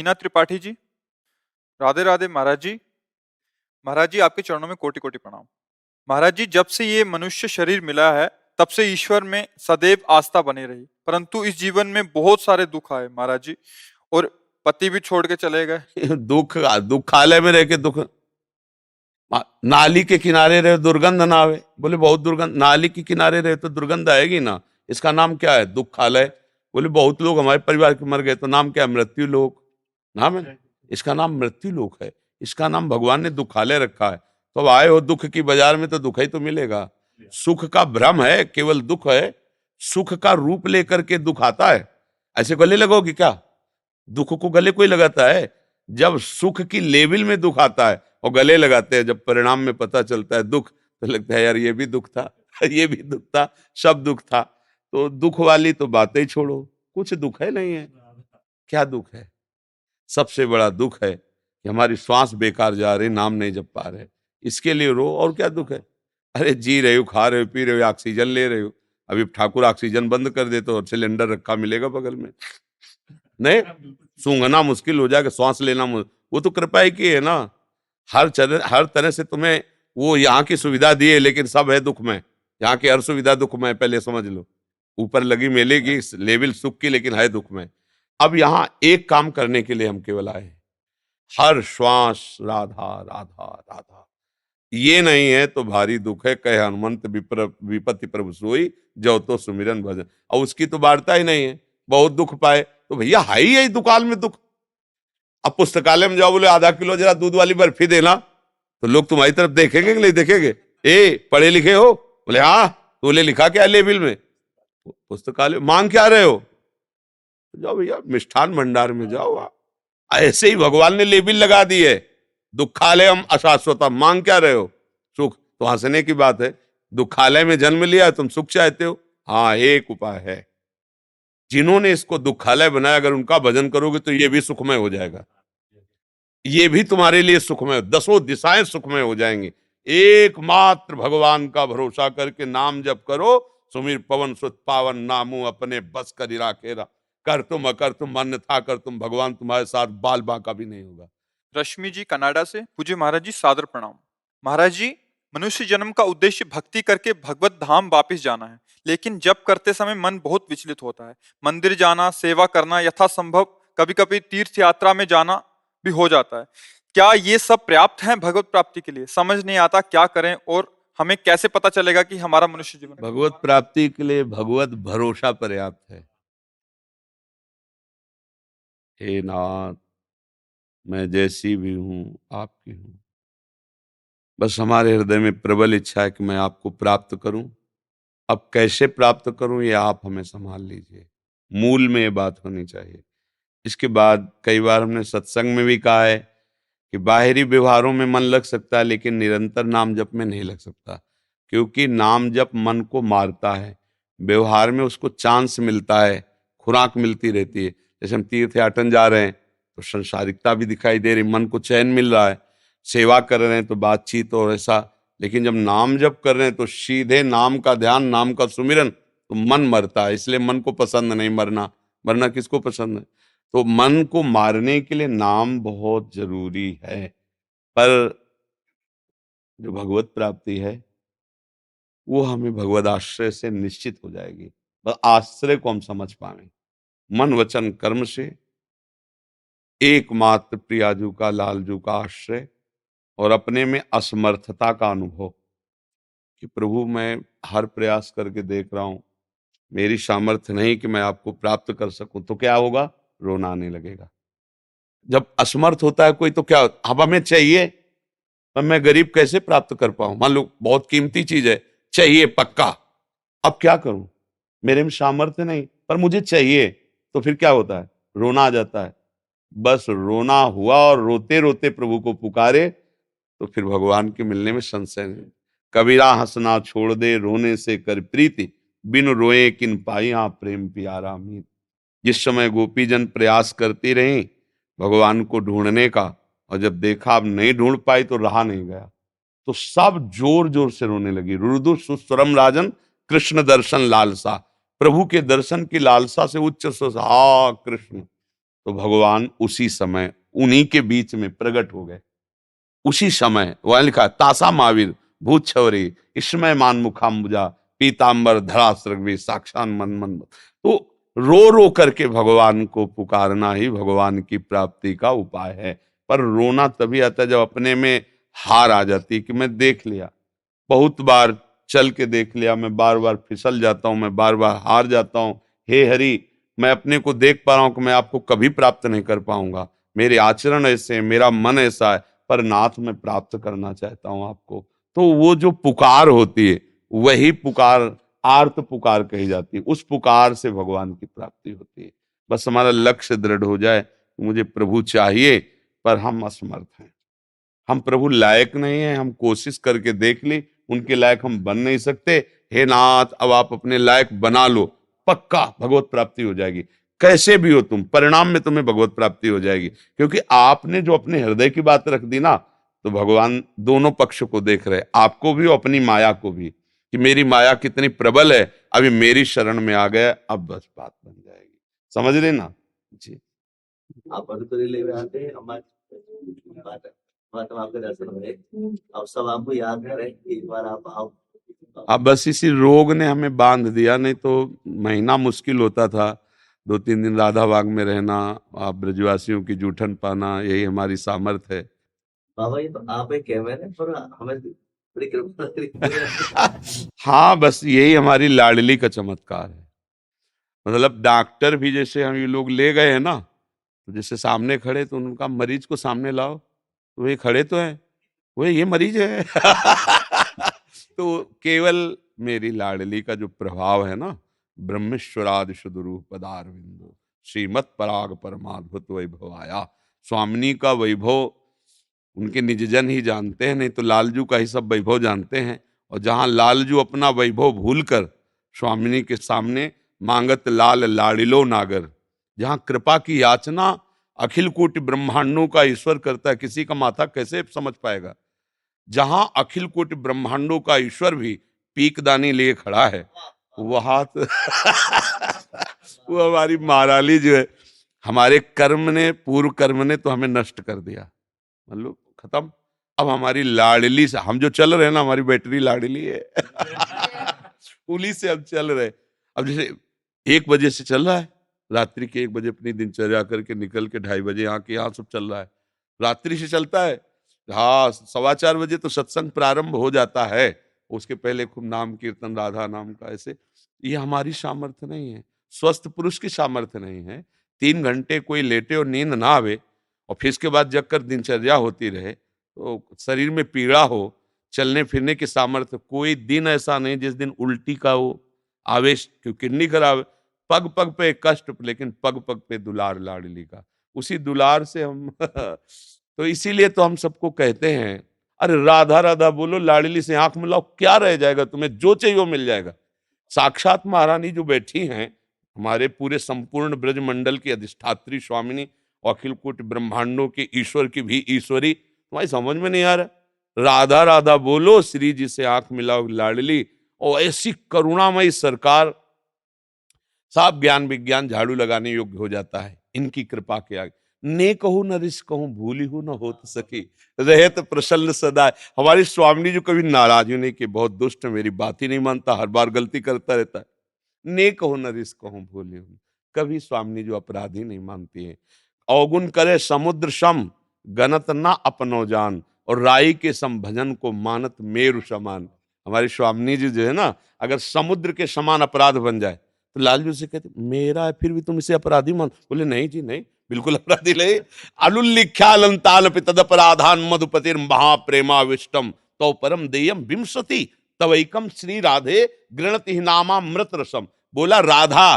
मीना त्रिपाठी जी। राधे राधे महाराज जी। महाराज जी आपके चरणों में कोटि कोटि प्रणाम। महाराज जी जब से ये मनुष्य शरीर मिला है तब से ईश्वर में सदैव आस्था बनी रही, परंतु इस जीवन में बहुत सारे दुख आए महाराज जी, और पति भी छोड़ के चले गए। दुख दुखालय में रह के दुख, नाली के किनारे रहे दुर्गंध ना आवे, बोले बहुत दुर्गंध, नाली के किनारे रहे तो दुर्गंध आएगी ना, इसका नाम क्या है? दुखालय। बोले बहुत लोग हमारे परिवार के मर गए तो नाम क्या है? मृत्यु लोक नाम है, इसका नाम मृत्यु लोक है, इसका नाम भगवान ने दुखालय रखा है। तो अब आए हो दुख की बाजार में तो दुख ही तो मिलेगा। सुख का भ्रम है, केवल दुख है, सुख का रूप लेकर के दुख आता है। ऐसे गले लगोगे क्या? दुख को गले कोई लगाता है? जब सुख की लेवल में दुख आता है और गले लगाते हैं, जब परिणाम में पता चलता है दुख, तो लगता है यार ये भी दुख था ये भी दुख था, सब दुख था। तो दुख वाली तो बातें ही छोड़ो, कुछ दुख है नहीं है। क्या दुख है? सबसे बड़ा दुख है कि हमारी श्वास बेकार जा रही, नाम नहीं जप पा रहे, इसके लिए रो। और क्या दुख है? अरे जी रहे हो, खा रहे हो, पी रहे हो, ऑक्सीजन ले रहे हो। अभी ठाकुर ऑक्सीजन बंद कर दे तो सिलेंडर रखा मिलेगा बगल में, नहीं सूंघना मुश्किल हो जाएगा, श्वास लेना वो तो कृपा ही की है ना। हर तरह से तुम्हें वो यहाँ की सुविधा दी है, लेकिन सब है दुख में। यहाँ की हर सुविधा दुख में है, पहले समझ लो। ऊपर लगी मेले की लेवल सुख की, लेकिन है दुख में। अब यहाँ एक काम करने के लिए हम केवल आए, हर श्वास राधा राधा राधा। ये नहीं है तो भारी दुख है, कहे हनुमंत विपत्ति प्रभु सोई, जो तो सुमिरन भजन। और उसकी तो वार्ता ही नहीं है, बहुत दुख पाए तो भैया है ही यही दुकाल में दुख। अब पुस्तकालय में जाओ, बोले आधा किलो जरा दूध वाली बर्फी देना, तो लोग तुम्हारी तरफ देखेंगे कि नहीं देखेंगे? ए पढ़े लिखे हो? बोले हाँ। तो बोले लिखा क्या लेबिल में? पुस्तकालय मांग क्या रहे हो? जाओ भैया मिष्ठान भंडार में जाओ। ऐसे ही भगवान ने लेबिल लगा दी है, दुखालयम अशाश्वतम। मांग क्या रहे हो? सुख। तो हंसने की बात है, दुखालय में जन्म लिया तुम सुख चाहते हो? हाँ एक उपाय है, जिन्होंने इसको दुखालय बनाया अगर उनका भजन करोगे तो ये भी सुखमय हो जाएगा, ये भी तुम्हारे लिए सुखमय, दसों दिशाएं सुखमय हो जाएंगी। एकमात्र भगवान का भरोसा करके नाम जप करो, सुमिर पवन सुत पावन नामू अपने बस कर राखेरा। कर तुम अकर तुम अन्यथा कर तुम, भगवान तुम्हारे साथ बाल बांका भी नहीं होगा। रश्मि जी कनाडा से। पूज्य महाराज जी सादर प्रणाम। महाराज जी मनुष्य जन्म का उद्देश्य भक्ति करके भगवत धाम वापिस जाना है, लेकिन जब करते समय मन बहुत विचलित होता है। मंदिर जाना, सेवा करना, यथासंभव कभी कभी तीर्थ यात्रा में जाना भी हो जाता है। क्या ये सब पर्याप्त है भगवत प्राप्ति के लिए? समझ नहीं आता क्या करें, और हमें कैसे पता चलेगा कि हमारा मनुष्य जीवन भगवत प्राप्ति के लिए भगवत भरोसा पर्याप्त है। हे नाथ, मैं जैसी भी हूं आपकी हूं, बस हमारे हृदय में प्रबल इच्छा है कि मैं आपको प्राप्त करूं। अब कैसे प्राप्त करूं ये आप हमें संभाल लीजिए, मूल में ये बात होनी चाहिए। इसके बाद कई बार हमने सत्संग में भी कहा है कि बाहरी व्यवहारों में मन लग सकता है, लेकिन निरंतर नाम जप में नहीं लग सकता, क्योंकि नाम जप मन को मारता है। व्यवहार में उसको चांस मिलता है, खुराक मिलती रहती है। जैसे हम तीर्थ याटन जा रहे हैं तो संसारिकता भी दिखाई दे रही, मन को चैन मिल रहा है। सेवा कर रहे हैं तो बातचीत और ऐसा, लेकिन जब नाम जप कर रहे हैं तो सीधे नाम का ध्यान, नाम का सुमिरन, तो मन मरता है। इसलिए मन को पसंद नहीं मरना। मरना किसको पसंद है? तो मन को मारने के लिए नाम बहुत जरूरी है। पर जो भगवत प्राप्ति है वो हमें भगवत आश्रय से निश्चित हो जाएगी। बस आश्रय को हम समझ पाए, मन वचन कर्म से एकमात्र प्रियाजू का, लालजू का आश्रय, और अपने में असमर्थता का अनुभव कि प्रभु मैं हर प्रयास करके देख रहा हूं, मेरी सामर्थ्य नहीं कि मैं आपको प्राप्त कर सकूं। तो क्या होगा? रोना आने लगेगा। जब असमर्थ होता है कोई तो क्या, अब हमें चाहिए पर मैं गरीब कैसे प्राप्त कर पाऊं? मान लो बहुत कीमती चीज है, चाहिए पक्का, अब क्या करूं? मेरे में सामर्थ्य नहीं पर मुझे चाहिए। तो फिर क्या होता है? रोना आ जाता है। बस रोना हुआ और रोते रोते प्रभु को पुकारे तो फिर भगवान के मिलने में संशय नहीं। कबीरा हंसना छोड़ दे रोने से कर प्रीति, बिन रोए किन पाइया प्रेम प्यारा मीत। जिस समय गोपीजन प्रयास करती रही भगवान को ढूंढने का, और जब देखा अब नहीं ढूंढ पाई तो रहा नहीं गया, तो सब जोर जोर से रोने लगी। रुदु सुस्वरम राजन कृष्ण दर्शन लालसा, प्रभु के दर्शन की लालसा से उच्च स्वर, हा कृष्ण। तो भगवान उसी समय उन्हीं के बीच में प्रकट हो गए। उसी समय वह लिखा है, तासा महावीर भूत छवरी इसमय मान मुखाम्बुजा पीताम्बर धरा सृग्वी साक्षात मन मन। तो रो रो करके भगवान को पुकारना ही भगवान की प्राप्ति का उपाय है। पर रोना तभी आता है जब अपने में हार आ जाती है कि मैं देख लिया, बहुत बार चल के देख लिया, मैं बार बार फिसल जाता हूं, मैं बार बार हार जाता हूं। हे हरि, मैं अपने को देख पा रहा हूं कि मैं आपको कभी प्राप्त नहीं कर पाऊंगा, मेरे आचरण ऐसे हैं, मेरा मन ऐसा है, पर नाथ मैं प्राप्त करना चाहता हूं आपको। तो वो जो पुकार होती है वही पुकार आर्त पुकार कही जाती है। उस पुकार से भगवान की प्राप्ति होती है। बस हमारा लक्ष्य दृढ़ हो जाए, मुझे प्रभु चाहिए, पर हम असमर्थ हैं, हम प्रभु लायक नहीं है। हम कोशिश करके देख ली, उनके लायक हम बन नहीं सकते। हे नाथ, अब आप अपने लायक बना लो, पक्का भगवत प्राप्ति हो जाएगी। कैसे भी हो तुम, परिणाम में तुम्हें भगवत प्राप्ति हो जाएगी, क्योंकि आपने जो अपने हृदय की बात रख दी ना, तो भगवान दोनों पक्ष को देख रहे, आपको भी और अपनी माया को भी, कि मेरी माया कितनी प्रबल है, अभी मेरी शरण में आ गया, अब बस बात बन जाएगी। समझ रहे ना जी। आप मधुकरी ले रहे आते हैं, हमारी बात है, बात हम आपके दर्शन में अब सब आपको याद है, एक बार आप आओ। अब बस इसी रोग ने हमें बांध दिया, नहीं तो महीना मुश्किल होता था, 2-3 दिन राधा बाग में रहना, आप ब्रजवासियों की जूठन पाना, यही हमारी सामर्थ्य है। बाबा ये तो आप एक कैमरे हैं, पर हमें बड़ी कृपा लग रही है। हाँ, बस यही हमारी लाडली का चमत्कार है। मतलब डॉक्टर भी जैसे हम ये लोग ले गए हैं ना, तो जैसे सामने खड़े तो उनका मरीज को सामने लाओ, तो वे खड़े तो हैं, वो ये मरीज है। तो केवल मेरी लाडली का जो प्रभाव है ना, ब्रह्मेश्वरादि सुदुरूह पदारविंदो श्रीमत पराग परमाद्भुत वैभव आया। स्वामिनी का वैभव उनके निजजन ही जानते हैं, नहीं तो लालजू का ही सब वैभव जानते हैं। और जहां लालजू अपना वैभव भूलकर स्वामिनी के सामने मांगत लाल लाडिलो नागर, जहां कृपा की याचना अखिल कोटि ब्रह्मांडों का ईश्वर करता है, किसी का माथा कैसे समझ पाएगा। जहां अखिल कोटि ब्रह्मांडों का ईश्वर भी पीकदानी लिए खड़ा है, वहां तो वो हमारी महाराली जो है, हमारे कर्म ने, पूर्व कर्म ने तो हमें नष्ट कर दिया, मतलब खत्म। अब हमारी लाडली से हम जो चल रहे हैं ना, हमारी बैटरी लाडली है। उन्हीं से अब चल रहे। अब जैसे 1 बजे से चल रहा है, रात्रि के 1 बजे अपनी दिनचर्या करके निकल के 2:30 बजे यहाँ के यहाँ सब चल रहा है, रात्रि से चलता है। हाँ, 4:15 बजे तो सत्संग प्रारंभ हो जाता है, उसके पहले खूब नाम कीर्तन राधा नाम का, ऐसे। ये हमारी सामर्थ्य नहीं है, स्वस्थ पुरुष की सामर्थ्य नहीं है। 3 घंटे कोई लेटे और नींद ना आवे, और फिर इसके बाद जगकर दिनचर्या होती रहे, तो शरीर में पीड़ा हो, चलने फिरने की सामर्थ्य, कोई दिन ऐसा नहीं जिस दिन उल्टी का वो आवेश, क्योंकि किडनी खराब है, पग पग पे कष्ट, लेकिन पग पग पे दुलार लाडली का, उसी दुलार से हम तो इसीलिए तो हम सबको कहते हैं, अरे राधा राधा बोलो, लाडली से आंख मिलाओ, क्या रह जाएगा तुम्हें, जो चाहिए वो मिल जाएगा। साक्षात महारानी जो बैठी हैं, हमारे पूरे संपूर्ण ब्रज मंडल की अधिष्ठात्री स्वामिनी, अखिल कोटि ब्रह्मांडों के ईश्वर की भी ईश्वरी, तुम्हारी समझ में नहीं आ रहा। राधा राधा बोलो, श्री जी से आंख मिलाओ लाडली, और ऐसी करुणामयी सरकार, साफ ज्ञान विज्ञान झाड़ू लगाने योग्य हो जाता है इनकी कृपा के आगे। ने कहूं न रिस कहूं, भूली हूं न होत सकी, रहे तो प्रसन्न सदा। हमारी स्वामिनी जो कभी नाराज ही नहीं कि बहुत दुष्ट है, मेरी बात ही नहीं मानता, हर बार गलती करता रहता है। ने कहूं न रिस कहूं, भूली हूं, कभी स्वामिनी जो अपराधी नहीं मानती है। अवगुण करे समुद्र सम, गणत ना अपनो जान, और राई के सम भजन को मानत मेरु समान। हमारी स्वामिनी जी जो है ना, अगर समुद्र के समान अपराध बन जाए, तो लालजू से कहते मेरा है, फिर भी तुम इसे अपराधी मान। बोले नहीं जी नहीं, बिल्कुल अपराधी नहीं। अलुल्लिख्यालंताल तदपराधान मधुपतिर महाप्रेमाविष्टम, तो परम देयम विंशति तवैकम श्री राधे गृणति ही नामामृत रसम। बोला राधा,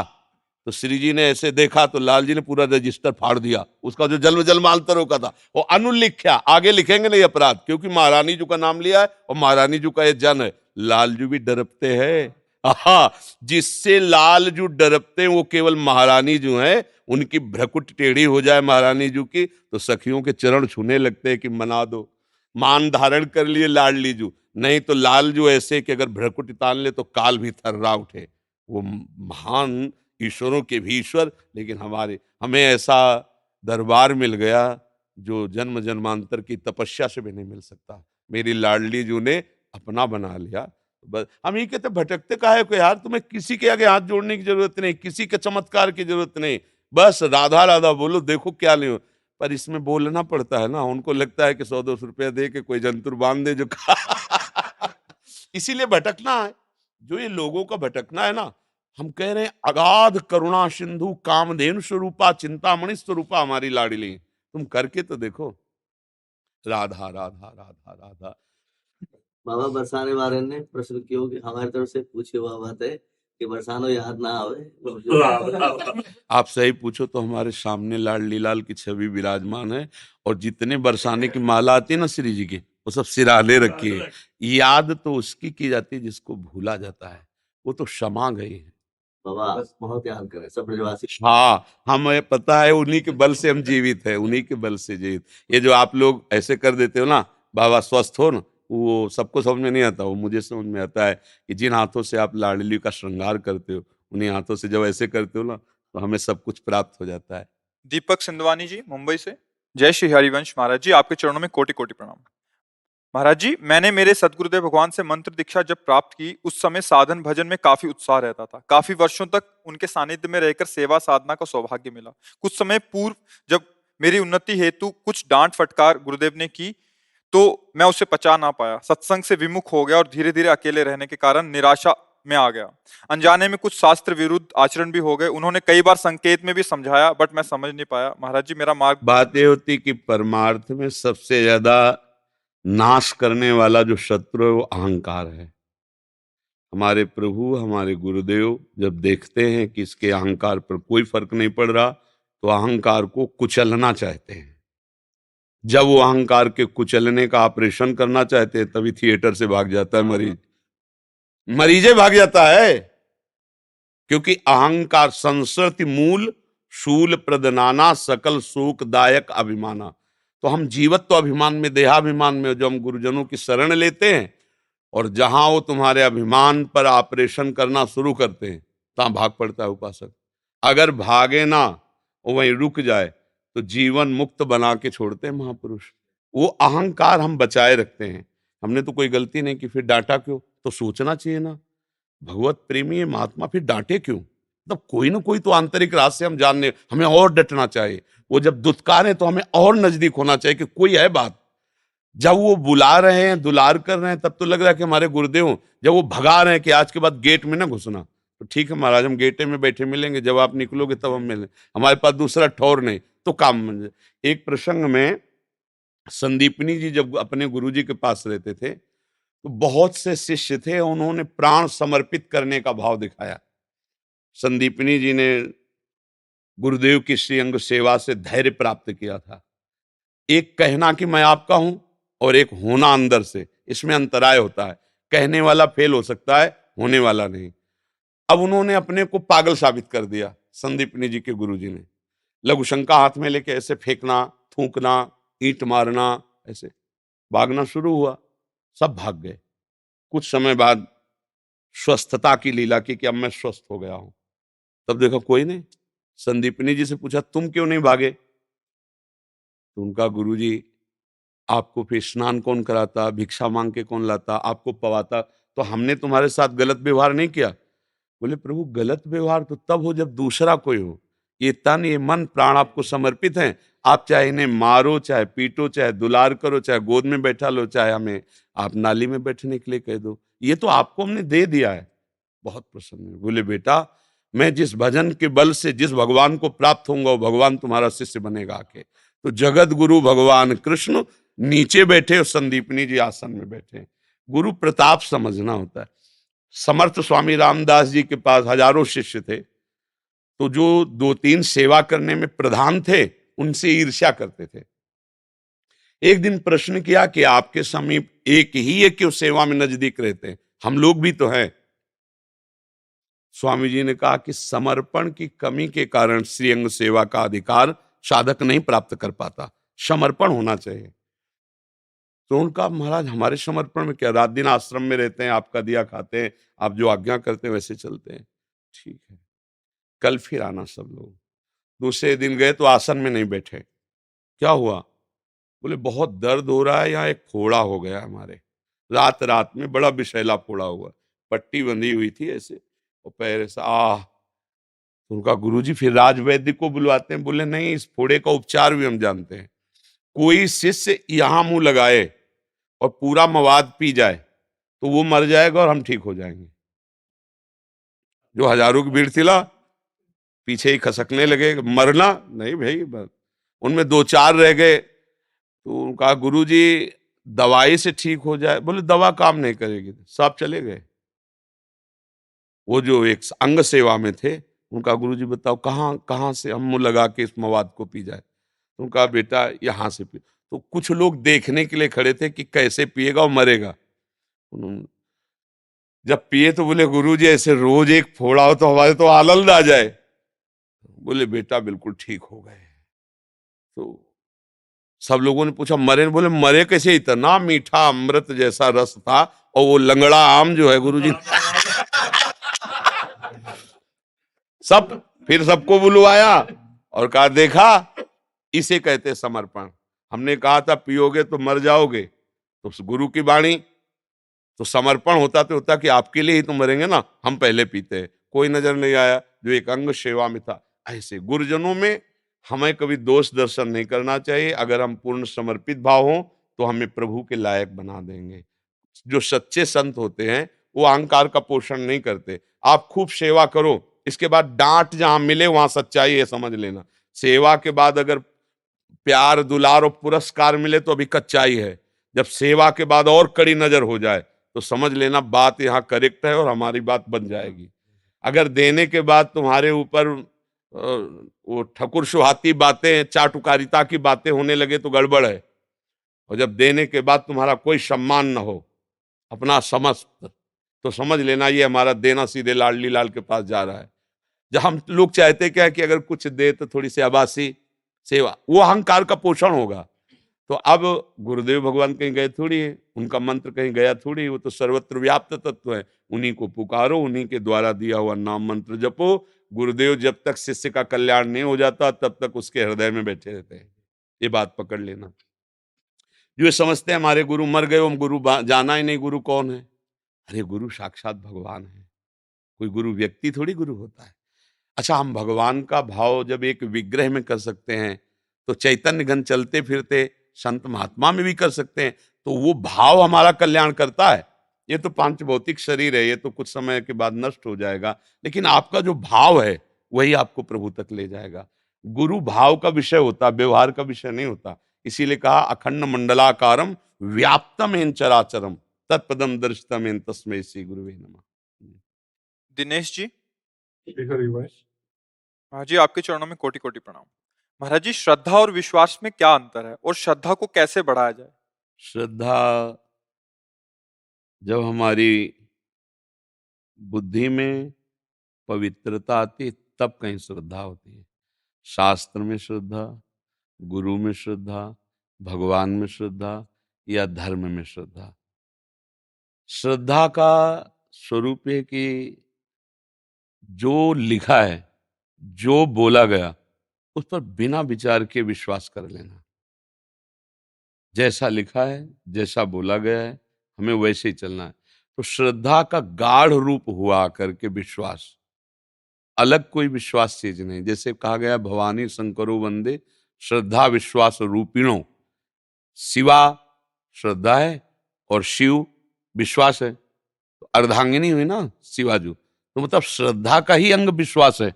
तो श्री जी ने ऐसे देखा तो लाल जी ने पूरा रजिस्टर फाड़ दिया, उसका जो जन्म जन्मांतर रोका था वो अनुलिख्या, आगे लिखेंगे नहीं अपराध, क्योंकि महारानी जी का नाम लिया है और महारानी जी का ये जन है। लालजू भी डरपते हैं, हाँ, जिससे लालजू डरपते हैं वो केवल महारानी जो है, उनकी भ्रकुट टेढ़ी हो जाए महारानी जी की, तो सखियों के चरण छूने लगते हैं कि मना दो। मान धारण कर लिए लाडली जू, नहीं तो लालजू ऐसे कि अगर भ्रकुट तान ले तो काल भी थर्रा उठे। वो महान ईश्वरों के भी ईश्वर, लेकिन हमें ऐसा दरबार मिल गया जो जन्म जन्मांतर की तपस्या से भी नहीं मिल सकता। मेरी लाडली जू ने अपना बना लिया। बस हम ये कहते भटकते काहे को यार, तुम्हें किसी के आगे हाथ जोड़ने की जरूरत नहीं, किसी के चमत्कार की जरूरत नहीं, बस राधा राधा बोलो, देखो क्या नहीं हो। पर इसमें बोलना पड़ता है ना, उनको लगता है कि 100-200 रुपया दे के कोई जंतुर बांध दे जो इसीलिए भटकना है। जो ये लोगों का भटकना है ना, हम कह रहे हैं अगाध करुणा सिंधु कामधेनु स्वरूपा चिंतामणि स्वरूपा हमारी लाडली, तुम करके तो देखो। राधा राधा राधा राधा। बाबा बरसाने वाले ने प्रश्न किया कि हमारी तरफ से पूछे हुआ बात है कि बरसानो याद ना आवे। आप सही पूछो तो हमारे सामने लाडली लाल की छवि विराजमान है, और जितने बरसाने की माला आती है ना श्री जी की, वो सब सिराने रखी है। याद तो उसकी की जाती है जिसको भूला जाता है, वो तो क्षमा गई है। बाबा बहुत याद करें सब ब्रजवासी। हाँ, हमें पता है उन्हीं के बल से हम जीवित है, उन्हीं के बल से जीवित। ये जो आप लोग ऐसे कर देते हो ना, बाबा स्वस्थ हो ना, वो सबको समझ में नहीं आता, वो मुझे समझ में आता है कि जिन हाथों से आप लाडली का श्रृंगार करते हो, उन्हीं हाथों से जब ऐसे करते हो ना, तो हमें सब कुछ प्राप्त हो जाता है। दीपक सिंधवानी जी मुंबई से। जय श्री हरिवंश महाराज जी, आपके चरणों में कोटि कोटि प्रणाम। महाराज जी, मैंने मेरे सदगुरुदेव भगवान से मंत्र दीक्षा जब प्राप्त की, उस समय साधन भजन में काफी उत्साह रहता था। काफी वर्षों तक उनके सानिध्य में रहकर सेवा साधना का सौभाग्य मिला। कुछ समय पूर्व जब मेरी उन्नति हेतु कुछ डांट फटकार गुरुदेव ने की, तो मैं उसे पचा ना पाया, सत्संग से विमुख हो गया और धीरे धीरे अकेले रहने के कारण निराशा में आ गया। अनजाने में कुछ शास्त्र विरुद्ध आचरण भी हो गए। उन्होंने कई बार संकेत में भी समझाया, बट मैं समझ नहीं पाया। महाराज जी, मेरा मार्ग बात ये होती कि परमार्थ में सबसे ज्यादा नाश करने वाला जो शत्रु है वो अहंकार है। हमारे प्रभु हमारे गुरुदेव जब देखते हैं कि इसके अहंकार पर कोई फर्क नहीं पड़ रहा, तो अहंकार को कुचलना चाहते हैं। जब वो अहंकार के कुचलने का ऑपरेशन करना चाहते हैं, तभी थिएटर से भाग जाता है मरीज, मरीजे भाग जाता है। क्योंकि अहंकार संसर्ति मूल शूल प्रदनाना सकल शोकदायक अभिमाना। तो हम जीवत्व अभिमान में, देहाभिमान में जो हम गुरुजनों की शरण लेते हैं, और जहां वो तुम्हारे अभिमान पर ऑपरेशन करना शुरू करते हैं, तहां भाग पड़ता है उपासक। अगर भागे ना, वो वहीं रुक जाए, तो जीवन मुक्त बना के छोड़ते हैं महापुरुष। वो अहंकार हम बचाए रखते हैं। हमने तो कोई गलती नहीं की, फिर डांटा क्यों? तो सोचना चाहिए ना, भगवत प्रेमी है महात्मा, फिर डांटे क्यों? मतलब कोई ना कोई तो आंतरिक राज से हम जानने, हमें और डटना चाहिए। वो जब दुत्कारे तो हमें और नजदीक होना चाहिए कि कोई है बात। जब वो बुला रहे हैं, दुलार कर रहे हैं, तब तो लग रहा है कि हमारे गुरुदेव हों। जब वो भगा रहे हैं कि आज के बाद गेट में ना घुसना, तो ठीक है महाराज, हम गेटे में बैठे मिलेंगे, जब आप निकलोगे तब हम मिलेंगे, हमारे पास दूसरा ठौर नहीं, तो काम बन जाए। एक प्रसंग में संदीपनी जी जब अपने गुरु जी के पास रहते थे, तो बहुत से शिष्य थे, उन्होंने प्राण समर्पित करने का भाव दिखाया। संदीपनी जी ने गुरुदेव की श्रीअंग सेवा से धैर्य प्राप्त किया था। एक कहना कि मैं आपका हूं, और एक होना अंदर से, इसमें अंतराय होता है। कहने वाला फेल हो सकता है, होने वाला नहीं। अब उन्होंने अपने को पागल साबित कर दिया, संदीपनी जी के गुरु जी ने। लघुशंका हाथ में लेके ऐसे फेंकना, थूकना, ईंट मारना, ऐसे भागना शुरू हुआ। सब भाग गए। कुछ समय बाद स्वस्थता की लीला की कि अब मैं स्वस्थ हो गया हूं। तब देखा कोई नहीं। संदीपनी जी से पूछा, तुम क्यों नहीं भागे? तो उनका गुरुजी, आपको फिर स्नान कौन कराता, भिक्षा मांग के कौन लाता, आपको पवाता, तो हमने तुम्हारे साथ गलत व्यवहार नहीं किया। बोले प्रभु, गलत व्यवहार तो तब हो जब दूसरा कोई हो। ये तन ये मन प्राण आपको समर्पित हैं। आप चाहे इन्हें मारो, चाहे पीटो, चाहे दुलार करो, चाहे गोद में बैठा लो, चाहे हमें आप नाली में बैठने के लिए कह दो, ये तो आपको हमने दे दिया है। बहुत प्रसन्न हुए। बोले बेटा, मैं जिस भजन के बल से जिस भगवान को प्राप्त होऊंगा, वो भगवान तुम्हारा शिष्य बनेगा आके। तो जगत गुरु भगवान कृष्ण नीचे बैठे और संदीपनी जी आसन में बैठे। गुरु प्रताप समझना होता है। समर्थ स्वामी रामदास जी के पास हजारों शिष्य थे, तो जो 2-3 सेवा करने में प्रधान थे, उनसे ईर्ष्या करते थे। एक दिन प्रश्न किया कि आपके समीप एक ही है क्यों सेवा में नजदीक रहते हैं, हम लोग भी तो हैं। स्वामी जी ने कहा कि समर्पण की कमी के कारण श्रीअंग सेवा का अधिकार साधक नहीं प्राप्त कर पाता, समर्पण होना चाहिए। तो उनका, महाराज हमारे समर्पण में क्या, रात दिन आश्रम में रहते हैं, आपका दिया खाते हैं, आप जो आज्ञा करते हैं वैसे चलते हैं। ठीक है, कल फिर आना सब लोग। दूसरे दिन गए तो आसन में नहीं बैठे। क्या हुआ? बोले बहुत दर्द हो रहा है, यहाँ एक फोड़ा हो गया हमारे, रात रात में बड़ा विषैला फोड़ा हुआ, पट्टी बंधी हुई थी ऐसे और पैर ऐसा तो उनका गुरुजी फिर राज वैद्य को बुलवाते हैं। बोले नहीं, इस फोड़े का उपचार भी हम जानते हैं। कोई शिष्य यहाँ मुंह लगाए और पूरा मवाद पी जाए तो वो मर जाएगा और हम ठीक हो जाएंगे। जो हजारों की भीड़ थी ला, पीछे ही खसकने लगे, मरना नहीं भाई, बस उनमें दो चार रह गए। तो उनका गुरुजी दवाई से ठीक हो जाए। बोले दवा काम नहीं करेगी, सब चले गए। वो जो एक अंग सेवा में थे, उनका गुरुजी बताओ कहाँ कहाँ से हम मुंह लगा के इस मवाद को पी जाए। तो उनका बेटा यहाँ से पी। तो कुछ लोग देखने के लिए खड़े थे कि कैसे पिएगा और मरेगा। उन्होंने जब पिए तो बोले गुरुजी ऐसे रोज एक फोड़ा हो तो हमारे तो आनंद आ जाए। बोले बेटा बिल्कुल ठीक हो गए। तो सब लोगों ने पूछा मरे? बोले मरे कैसे, इतना मीठा अमृत जैसा रस था। और वो लंगड़ा आम जो है गुरुजी सब फिर सबको बुलवाया और कहा देखा, इसे कहते समर्पण। हमने कहा था पियोगे तो मर जाओगे, तो गुरु की वाणी तो समर्पण होता तो होता कि आपके लिए ही तो मरेंगे ना, हम पहले पीते हैं। कोई नजर नहीं आया जो एक अंग सेवा में था। ऐसे गुरुजनों में हमें कभी दोष दर्शन नहीं करना चाहिए। अगर हम पूर्ण समर्पित भाव हों तो हमें प्रभु के लायक बना देंगे। जो सच्चे संत होते हैं वो अहंकार का पोषण नहीं करते। आप खूब सेवा करो, इसके बाद डांट जहां मिले वहां सच्चाई है, समझ लेना। सेवा के बाद अगर प्यार दुलार और पुरस्कार मिले तो अभी कच्चाई है। जब सेवा के बाद और कड़ी नजर हो जाए तो समझ लेना बात यहाँ करेक्ट है और हमारी बात बन जाएगी। अगर देने के बाद तुम्हारे ऊपर वो ठकुर सुहाती बातें, चाटुकारिता की बातें होने लगे तो गड़बड़ है। और जब देने के बाद तुम्हारा कोई सम्मान न हो, अपना समस्त, तो समझ लेना ये हमारा देना सीधे लाडली लाल के पास जा रहा है। जब हम लोग चाहते क्या है कि अगर कुछ दे तो थोड़ी सी आबासी सेवा, वो अहंकार का पोषण होगा। तो अब गुरुदेव भगवान कहीं गए थोड़ी है, उनका मंत्र कहीं गया थोड़ी, वो तो सर्वत्र व्याप्त तत्व है। उन्हीं को पुकारो, उन्हीं के द्वारा दिया हुआ नाम मंत्र जपो। गुरुदेव जब तक शिष्य का कल्याण नहीं हो जाता तब तक उसके हृदय में बैठे रहते हैं। ये बात पकड़ लेना। जो ये समझते हैं हमारे गुरु मर गए, हम गुरु जाना ही नहीं गुरु कौन है। अरे गुरु साक्षात भगवान है, कोई गुरु व्यक्ति थोड़ी गुरु होता है। अच्छा, हम भगवान का भाव जब एक विग्रह में कर सकते हैं तो चैतन्य घन चलते फिरते संत महात्मा में भी कर सकते हैं। तो वो भाव हमारा कल्याण करता है। ये तो पांच भौतिक शरीर है, ये तो कुछ समय के बाद नष्ट हो जाएगा, लेकिन आपका जो भाव है वही आपको प्रभु तक ले जाएगा। गुरु भाव का विषय होता, व्यवहार का विषय नहीं होता। इसीलिए कहा अखंड मंडलाकारम व्याप्तम चराचरम तत्पदम दर्शितम तस्मै श्री गुरुवे नमः। दिनेश जी, हरि वंश। हाँ जी, आपके चरणों में कोटि कोटि प्रणाम। महाराज जी, श्रद्धा और विश्वास में क्या अंतर है और श्रद्धा को कैसे बढ़ाया जाए? श्रद्धा जब हमारी बुद्धि में पवित्रता आती है तब कहीं श्रद्धा होती है। शास्त्र में श्रद्धा, गुरु में श्रद्धा, भगवान में श्रद्धा या धर्म में श्रद्धा। श्रद्धा का स्वरूप है कि जो लिखा है, जो बोला गया, उस पर बिना विचार के विश्वास कर लेना। जैसा लिखा है, जैसा बोला गया है, हमें वैसे ही चलना है। तो श्रद्धा का गाढ़ रूप हुआ करके विश्वास, अलग कोई विश्वास चीज नहीं। जैसे कहा गया भवानी शंकरो वंदे श्रद्धा विश्वास रूपिणो। शिवा श्रद्धा है और शिव विश्वास है, तो अर्धांगिनी हुई ना शिवाजू। तो मतलब श्रद्धा का ही अंग विश्वास है,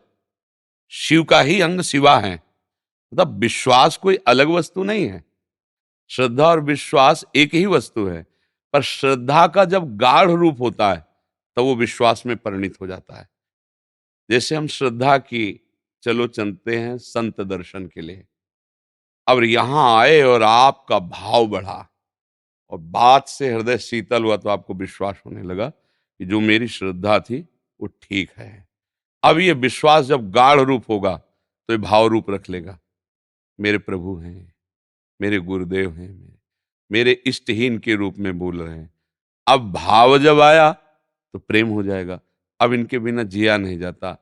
शिव का ही अंग शिवा है। मतलब विश्वास कोई अलग वस्तु नहीं है, श्रद्धा और विश्वास एक ही वस्तु है। पर श्रद्धा का जब गाढ़ रूप होता है तो वो विश्वास में परिणित हो जाता है। जैसे हम श्रद्धा की चलो चलते हैं संत दर्शन के लिए, अब यहां आए और आपका भाव बढ़ा और बात से हृदय शीतल हुआ तो आपको विश्वास होने लगा कि जो मेरी श्रद्धा थी वो ठीक है। अब ये विश्वास जब गाढ़ रूप होगा तो ये भाव रूप रख लेगा। मेरे प्रभु हैं, मेरे गुरुदेव हैं, मेरे इष्टहीन के रूप में बोल रहे हैं। अब भाव जब आया तो प्रेम हो जाएगा। अब इनके बिना जिया नहीं जाता।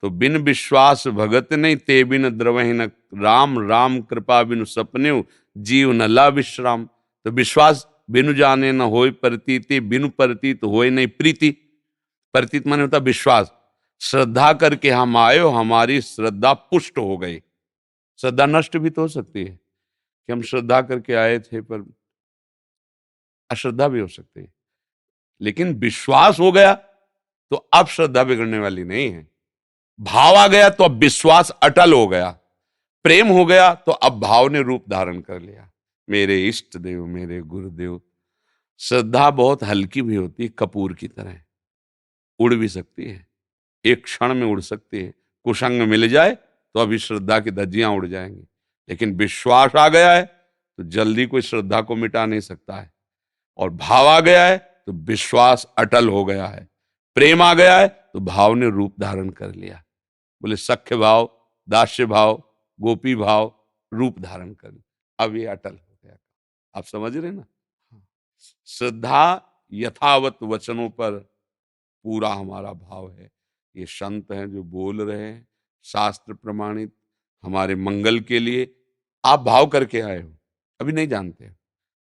तो बिन विश्वास भगत नहीं, ते बिन द्रवहि न राम, राम कृपा बिनु सपने जीव न ला विश्राम। तो विश्वास बिनु जाने न होय प्रतीति, बिनु प्रतीत होय नहीं प्रीति। प्रतीत माने होता विश्वास। श्रद्धा करके हम आए हो, हमारी श्रद्धा पुष्ट हो गई। श्रद्धा नष्ट भी तो हो सकती है कि हम श्रद्धा करके आए थे पर अश्रद्धा भी हो सकती है, लेकिन विश्वास हो गया तो अब श्रद्धा बिगड़ने वाली नहीं है। भाव आ गया तो अब विश्वास अटल हो गया। प्रेम हो गया तो अब भाव ने रूप धारण कर लिया, मेरे इष्ट देव, मेरे गुरुदेव। श्रद्धा बहुत हल्की भी होती है, कपूर की तरह उड़ भी सकती है, एक क्षण में उड़ सकती है। कुसंग मिल जाए तो अभी श्रद्धा की धज्जियां उड़ जाएंगी, लेकिन विश्वास आ गया है तो जल्दी कोई श्रद्धा को मिटा नहीं सकता है। और भाव आ गया है तो विश्वास अटल हो गया है। प्रेम आ गया है तो भाव ने रूप धारण कर लिया। बोले सख्य भाव, दास्य भाव, गोपी भाव रूप धारण कर लिया, अब ये अटल हो गया। आप समझ रहे ना? श्रद्धा यथावत वचनों पर पूरा हमारा भाव है। ये संत हैं जो बोल रहे हैं, शास्त्र प्रमाणित, हमारे मंगल के लिए। आप भाव करके आए हो, अभी नहीं जानते।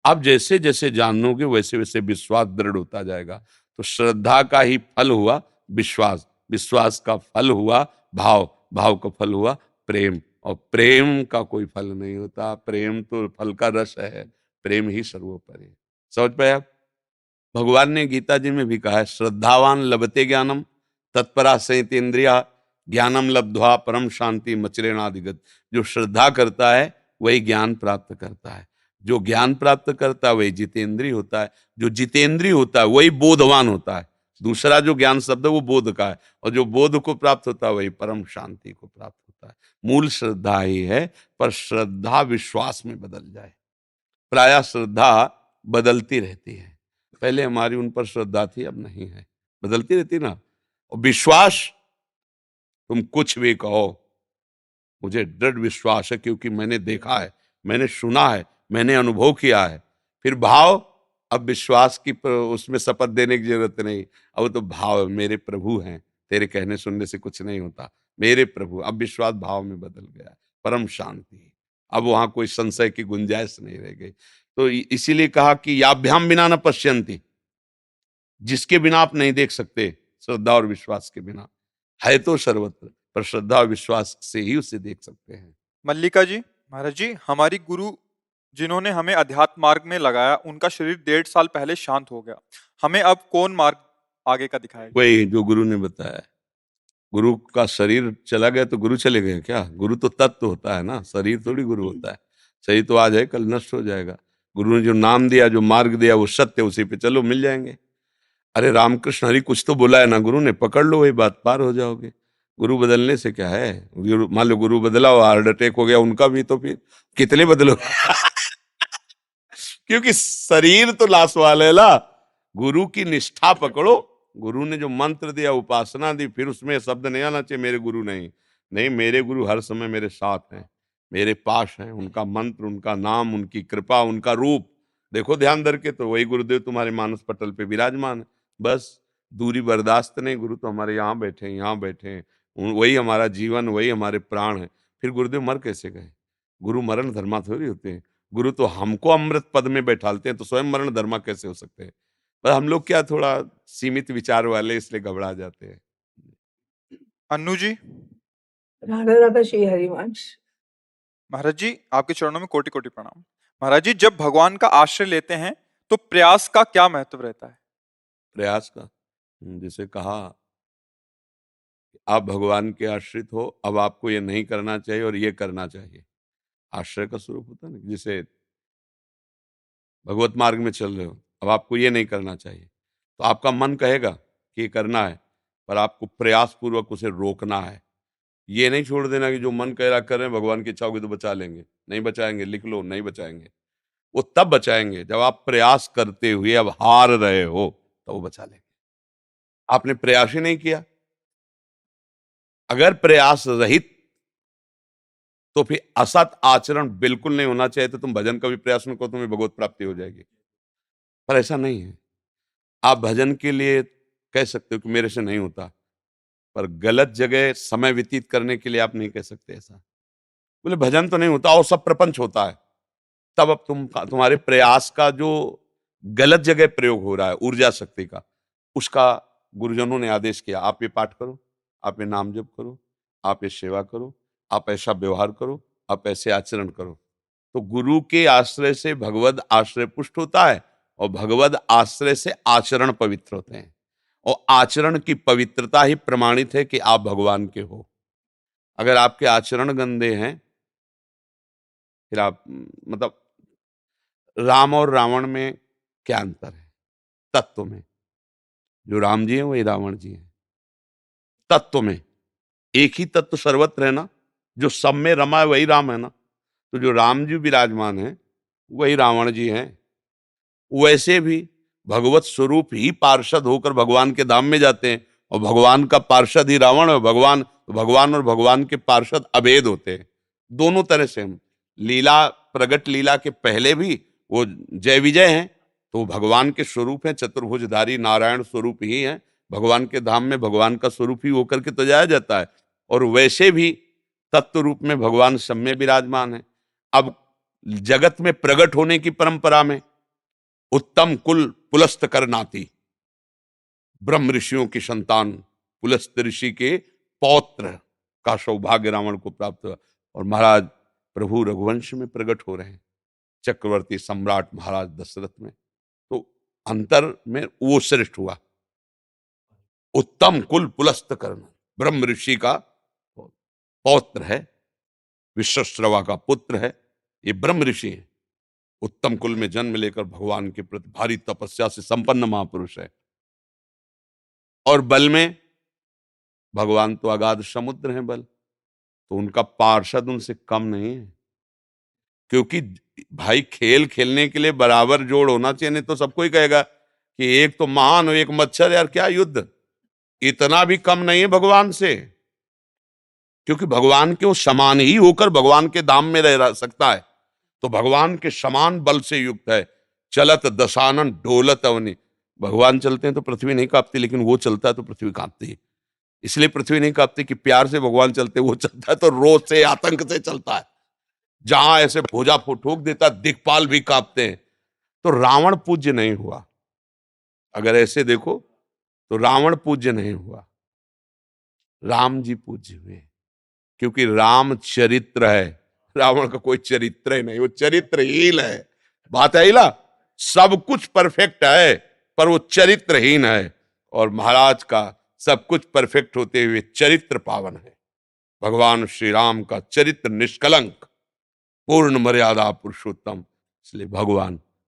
आप जैसे जैसे जानोगे वैसे वैसे विश्वास दृढ़ होता जाएगा। तो श्रद्धा का ही फल हुआ विश्वास, विश्वास का फल हुआ भाव, भाव का फल हुआ प्रेम, और प्रेम का कोई फल नहीं होता। प्रेम तो फल का रस है, प्रेम ही सर्वोपरि है। समझ पाए आप? भगवान ने गीता जी में भी कहा है, श्रद्धावान लभते ज्ञानम तत्परा संयतेन्द्रिया, ज्ञानम लब्ध्वा परम शांति मचिरेणाधिगत। जो श्रद्धा करता है वही ज्ञान प्राप्त करता है, जो ज्ञान प्राप्त करता है वही जितेंद्रिय होता है, जो जितेंद्रिय होता है वही बोधवान होता है। दूसरा जो ज्ञान शब्द है वो बोध का है, और जो बोध को प्राप्त होता है वही परम शांति को प्राप्त होता है। मूल श्रद्धा ही है, पर श्रद्धा विश्वास में बदल जाए। प्रायः श्रद्धा बदलती रहती है। पहले हमारी उन पर श्रद्धा थी, अब नहीं है, बदलती रहती ना। और विश्वास, तुम कुछ भी कहो, मुझे दृढ़ विश्वास है क्योंकि मैंने देखा है, मैंने सुना है, मैंने अनुभव किया है। फिर भाव, अब विश्वास की उसमें शपथ देने की जरूरत नहीं, अब तो भाव, मेरे प्रभु हैं, तेरे कहने सुनने से कुछ नहीं होता, मेरे प्रभु। अब विश्वास भाव में बदल गया, परम शांति। अब वहां कोई संशय की गुंजाइश नहीं रह गई। तो इसीलिए कहा कि याभ्याम बिना न पश्यन्ति, जिसके बिना आप नहीं देख सकते, श्रद्धा और विश्वास के बिना। है तो सर्वत्र, पर श्रद्धा और विश्वास से ही उसे देख सकते हैं। मल्लिका जी, महाराज जी, हमारी गुरु जिन्होंने हमें अध्यात्म मार्ग में लगाया, उनका शरीर 1.5 साल पहले शांत हो गया। हमें अब कौन मार्ग आगे का दिखाएगा? वही जो गुरु ने बताया। गुरु का शरीर चला गया तो गुरु चले गए क्या? गुरु तो तत्व होता है ना, शरीर थोड़ी गुरु होता है। शरीर तो आज है, कल नष्ट हो जाएगा। गुरु ने जो नाम दिया, जो मार्ग दिया, वो सत्य, उसी पे चलो, मिल जाएंगे। अरे रामकृष्ण हरि कुछ तो बोला है ना गुरु ने, पकड़ लो, वही बात, पार हो जाओगे। गुरु बदलने से क्या है? मान लो गुरु बदला हो, हार्ट अटैक हो गया उनका भी, तो फिर कितने बदलो? क्योंकि शरीर तो लाश वाला है ना। गुरु की निष्ठा पकड़ो। गुरु ने जो मंत्र दिया, उपासना दी, फिर उसमें शब्द नहीं आना चाहिए मेरे गुरु नहीं। नहीं, मेरे गुरु हर समय मेरे साथ हैं, मेरे पास हैं। उनका मंत्र, उनका नाम, उनकी कृपा, उनका रूप देखो ध्यान धर के, तो वही गुरुदेव तुम्हारे मानस पटल पे विराजमान है। बस दूरी बर्दाश्त नहीं, गुरु तो हमारे यहाँ बैठे हैं, यहाँ बैठे हैं। वही हमारा जीवन, वही हमारे प्राण है। फिर गुरुदेव मर कैसे गए? गुरु मरण धर्मा थोड़ी होते हैं। गुरु तो हमको अमृत पद में बैठालते हैं, तो स्वयं मरण धर्मा कैसे हो सकते हैं? पर हम लोग क्या थोड़ा सीमित विचार वाले, इसलिए घबरा जाते हैं। अन्नू जी, राधा राधा श्री हरिवंश। महाराज जी, आपके चरणों में कोटि कोटि प्रणाम। महाराज जी, जब भगवान का आश्रय लेते हैं तो प्रयास का क्या महत्व रहता है? प्रयास का, जिसे कहा आप भगवान के आश्रित हो, अब आपको ये नहीं करना चाहिए और ये करना चाहिए। आश्रय का स्वरूप होता है ना, जिसे भगवत मार्ग में चल रहे हो, अब आपको ये नहीं करना चाहिए, तो आपका मन कहेगा कि ये करना है, पर आपको प्रयास पूर्वक उसे रोकना है। ये नहीं छोड़ देना कि जो मन कह रहा कर रहे हैं, भगवान की इच्छा होगी तो बचा लेंगे। नहीं बचाएंगे, लिख लो, नहीं बचाएंगे। वो तब बचाएंगे जब आप प्रयास करते हुए अब हार रहे हो, तो वो बचा लेंगे। आपने प्रयास ही नहीं किया। अगर प्रयास रहित, तो फिर असत आचरण बिल्कुल नहीं होना चाहिए। तो तुम भजन का भी प्रयास न करो, तुम्हें भगवत प्राप्ति हो जाएगी, पर ऐसा नहीं है। आप भजन के लिए कह सकते हो कि मेरे से नहीं होता, पर गलत जगह समय व्यतीत करने के लिए आप नहीं कह सकते ऐसा। बोले भजन तो नहीं होता और सब प्रपंच होता है, तब अब तुम्हारे प्रयास का जो गलत जगह प्रयोग हो रहा है ऊर्जा शक्ति का, उसका गुरुजनों ने आदेश किया, आप ये पाठ करो, आप ये नाम जप करो, आप ये सेवा करो, आप ऐसा व्यवहार करो, आप ऐसे आचरण करो। तो गुरु के आश्रय से भगवद आश्रय पुष्ट होता है और भगवद आश्रय से आचरण पवित्र होते हैं, और आचरण की पवित्रता ही प्रमाणित है कि आप भगवान के हो। अगर आपके आचरण गंदे हैं, फिर आप मतलब राम और रावण में क्या अंतर है? तत्व में। जो राम जी हैं वही रावण जी हैं। तत्व में एक ही तत्व सर्वत्र है ना, जो सब में रमा है वही राम है ना। तो जो राम जी विराजमान हैं वही रावण जी हैं। वैसे भी भगवत स्वरूप ही पार्षद होकर भगवान के धाम में जाते हैं, और भगवान का पार्षद ही रावण है। भगवान और भगवान के पार्षद अभेद होते हैं, दोनों तरह से। हम लीला, प्रगट लीला के पहले भी वो जय विजय हैं, तो भगवान के स्वरूप हैं, चतुर्भुजधारी नारायण स्वरूप ही हैं। भगवान के धाम में भगवान का स्वरूप ही होकर के तो जाया जाता है। और वैसे भी तत्व रूप में भगवान सब में विराजमान है। अब जगत में प्रगट होने की परंपरा में उत्तम कुल पुलस्त करनाती, ब्रह्म ऋषियों की संतान पुलस्त ऋषि के पौत्र का सौभाग्य रावण को प्राप्त हुआ, और महाराज प्रभु रघुवंश में प्रकट हो रहे हैं, चक्रवर्ती सम्राट महाराज दशरथ में। तो अंतर में वो श्रेष्ठ हुआ। उत्तम कुल पुलस्त करना, ब्रह्म ऋषि का पौत्र है, विश्वश्रवा का पुत्र है, ये ब्रह्म ऋषि है। उत्तम कुल में जन्म लेकर भगवान के प्रति भारी तपस्या से संपन्न महापुरुष है। और बल में भगवान तो अगाध समुद्र हैं बल, तो उनका पार्षद उनसे कम नहीं है। क्योंकि भाई खेल खेलने के लिए बराबर जोड़ होना चाहिए, नहीं तो सबको ही कहेगा कि एक तो महान हो एक मच्छर, यार क्या युद्ध। इतना भी कम नहीं है भगवान से, क्योंकि भगवान के वो समान ही होकर भगवान के धाम में रह सकता है। तो भगवान के समान बल से युक्त है। चलत दशानन ढोलत अवनि, भगवान चलते हैं तो पृथ्वी नहीं कांपती, लेकिन वो चलता है तो पृथ्वी कांपती है। इसलिए पृथ्वी नहीं कांपती कि प्यार से भगवान चलते, वो चलता है तो रोज से आतंक से चलता है। जहां ऐसे भुजा ठोक देता दिक्पाल भी कांपते हैं। तो रावण पूज्य नहीं हुआ, अगर ऐसे देखो तो रावण पूज्य नहीं हुआ, राम जी पूज्य हुए, क्योंकि राम चरित्र है। रावण का कोई चरित्र ही नहीं, वो चरित्रहीन है। बात है ना, सब कुछ परफेक्ट है पर वो चरित्रहीन है, और महाराज का सब कुछ परफेक्ट होते हुए चरित्र पावन है। भगवान श्री राम का चरित्र निष्कलंक, पूर्ण मर्यादा पुरुषोत्तम, इसलिए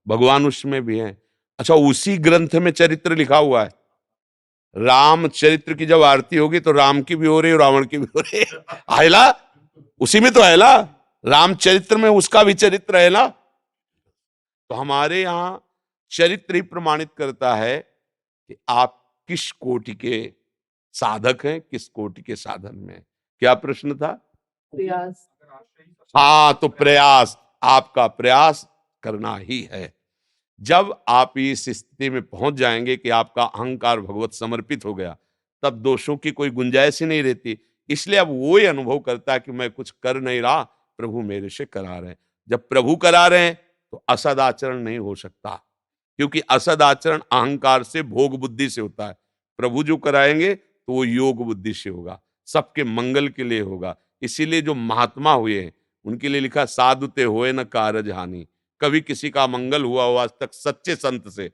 भगवान उसमें भी है। अच्छा, उसी ग्रंथ में चरित्र लिखा हुआ है। राम चरित्र की जब आरती होगी तो राम की भी हो रही है, रावण की भी हो रही है। आयला उसी में तो है ना, रामचरित्र में उसका भी चरित्र है ना। तो हमारे यहां चरित्र ही प्रमाणित करता है कि आप किस कोटि के साधक हैं, किस कोटि के साधन में। क्या प्रश्न था? प्रयास। हाँ, तो प्रयास, आपका प्रयास करना ही है। जब आप इस स्थिति में पहुंच जाएंगे कि आपका अहंकार भगवत समर्पित हो गया, तब दोषों की कोई गुंजाइश ही नहीं रहती। इसलिए अब वो ही अनुभव करता है कि मैं कुछ कर नहीं रहा, प्रभु मेरे से करा रहे हैं। जब प्रभु करा रहे हैं तो असद आचरण नहीं हो सकता, क्योंकि असद आचरण अहंकार से, भोग बुद्धि से होता है। प्रभु जो कराएंगे तो वो योग बुद्धि से होगा, सबके मंगल के लिए होगा। इसीलिए जो महात्मा हुए हैं उनके लिए लिखा, साधुते होए न कारज हानि। कभी किसी का मंगल हुआ हो आज तक सच्चे संत से?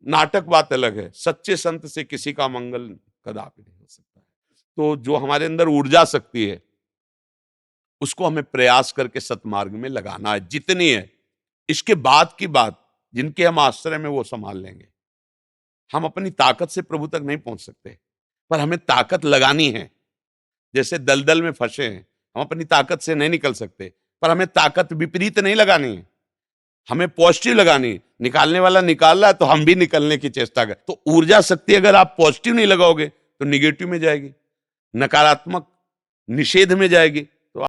नाटक बात अलग है, सच्चे संत से किसी का मंगल कदापि नहीं हो सकता है। तो जो हमारे अंदर ऊर्जा शक्ति है उसको हमें प्रयास करके सतमार्ग में लगाना है, जितनी है। इसके बाद की बात जिनके हम आश्रय में वो संभाल लेंगे। हम अपनी ताकत से प्रभु तक नहीं पहुंच सकते, पर हमें ताकत लगानी है। जैसे दलदल में फंसे हैं, हम अपनी ताकत से नहीं निकल सकते, पर हमें ताकत विपरीत नहीं लगानी है, हमें पॉजिटिव लगानी। निकालने वाला निकाल रहा है तो हम भी निकलने की चेष्टा करें। तो ऊर्जा शक्ति अगर आप पॉजिटिव नहीं लगाओगे तो निगेटिव में जाएगी, नकारात्मक निषेध में जाएगी।